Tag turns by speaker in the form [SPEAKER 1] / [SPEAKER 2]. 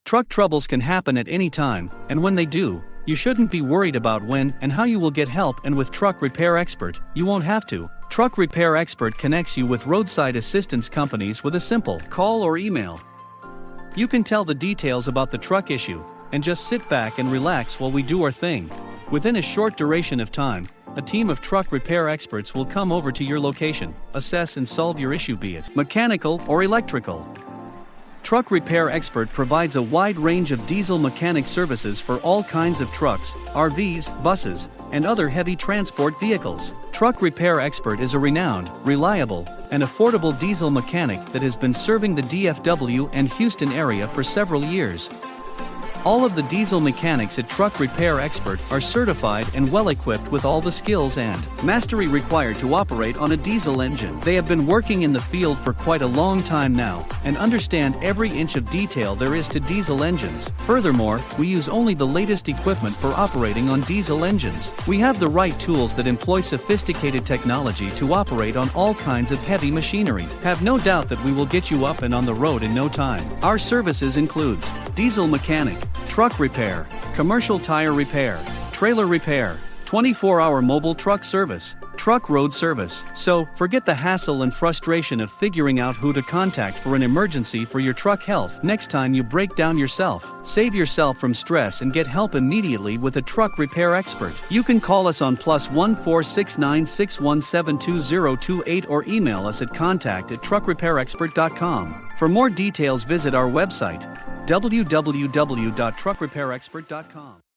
[SPEAKER 1] Truck troubles can happen at any time, and when they do, you shouldn't be worried about when and how you will get help, and with Truck Repair Expert, you won't have to. Truck Repair Expert connects you with roadside assistance companies with a simple call or email. You can tell the details about the truck issue, and just sit back and relax while we do our thing. Within a short duration of time, a team of truck repair experts will come over to your location, assess and solve your issue, be it mechanical or electrical. Truck Repair Expert provides a wide range of diesel mechanic services for all kinds of trucks, RVs, buses, and other heavy transport vehicles. Truck Repair Expert is a renowned, reliable, and affordable diesel mechanic that has been serving the DFW and Houston area for several years. All of the diesel mechanics at Truck Repair Expert are certified and well-equipped with all the skills and mastery required to operate on a diesel engine. They have been working in the field for quite a long time now, and understand every inch of detail there is to diesel engines. Furthermore, we use only the latest equipment for operating on diesel engines. We have the right tools that employ sophisticated technology to operate on all kinds of heavy machinery. Have no doubt that we will get you up and on the road in no time. Our services includes diesel mechanic, truck repair, commercial tire repair, trailer repair, 24-hour mobile truck service, truck road service. So, forget the hassle and frustration of figuring out who to contact for an emergency for your truck health. Next time you break down yourself, save yourself from stress and get help immediately with a Truck Repair Expert. You can call us on +1 469 617 2028 or email us at contact@truckrepairexpert.com. For more details, visit our website, www.truckrepairexpert.com.